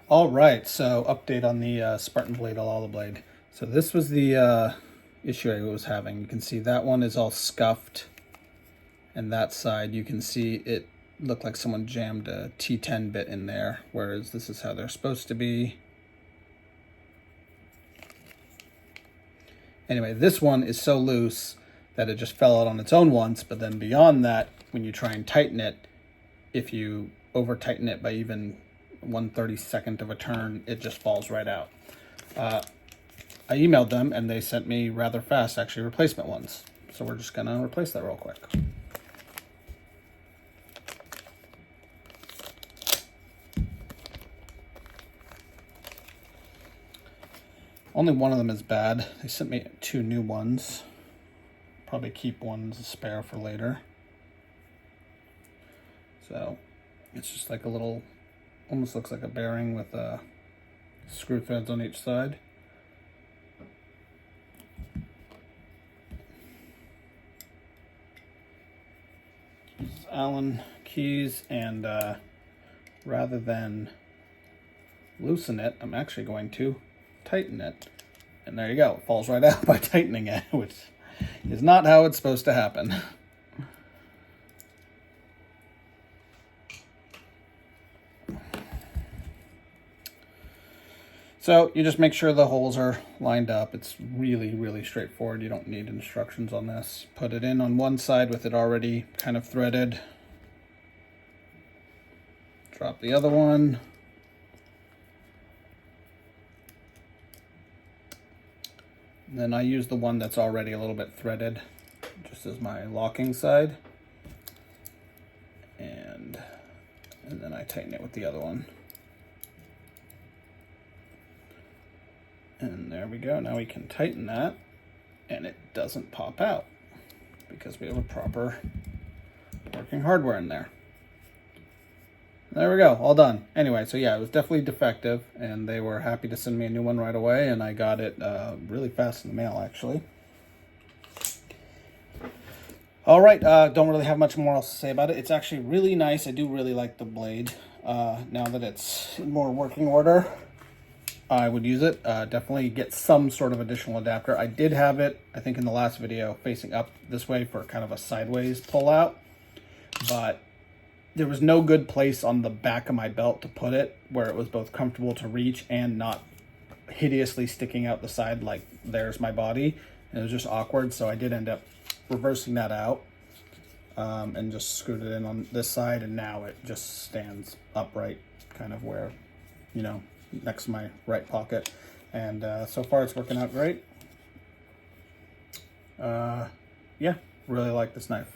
All right, so update on the Spartan Blade Alala blade. So this was the issue I was having. You can see that one is all scuffed, and that side you can see it looked like someone jammed a T10 bit in there, whereas this is how they're supposed to be. Anyway, this one is so loose that it just fell out on its own once, but then beyond that, when you try and tighten it, if you over tighten it by even 1/32 of a turn, it just falls right out. I emailed them and they sent me rather fast, actually, replacement ones. So we're just gonna replace that real quick. Only one of them is bad. They sent me 2 new ones. Probably keep one as a spare for later. So it's just like a little, almost looks like a bearing with screw threads on each side. Allen keys, and rather than loosen it, I'm actually going to tighten it. And there you go, it falls right out by tightening it, which is not how it's supposed to happen. So you just make sure the holes are lined up. It's really, really straightforward. You don't need instructions on this. Put it in on one side with it already kind of threaded. Drop the other one. And then I use the one that's already a little bit threaded, just as my locking side. And then I tighten it with the other one. And there we go. Now we can tighten that and it doesn't pop out because we have a proper working hardware in there. There we go, all done. Anyway, so yeah, it was definitely defective and they were happy to send me a new one right away, and I got it really fast in the mail, actually. All right, don't really have much more else to say about it. It's actually really nice. I do really like the blade. Now that it's in more working order, I would use it. Definitely get some sort of additional adapter. I did have it, I think in the last video, facing up this way for kind of a sideways pull out, but there was no good place on the back of my belt to put it where it was both comfortable to reach and not hideously sticking out the side like there's my body. And it was just awkward, so I did end up reversing that out and just screwed it in on this side, and now it just stands upright kind of where, you know, next to my right pocket. And so far it's working out great. Yeah, really like this knife.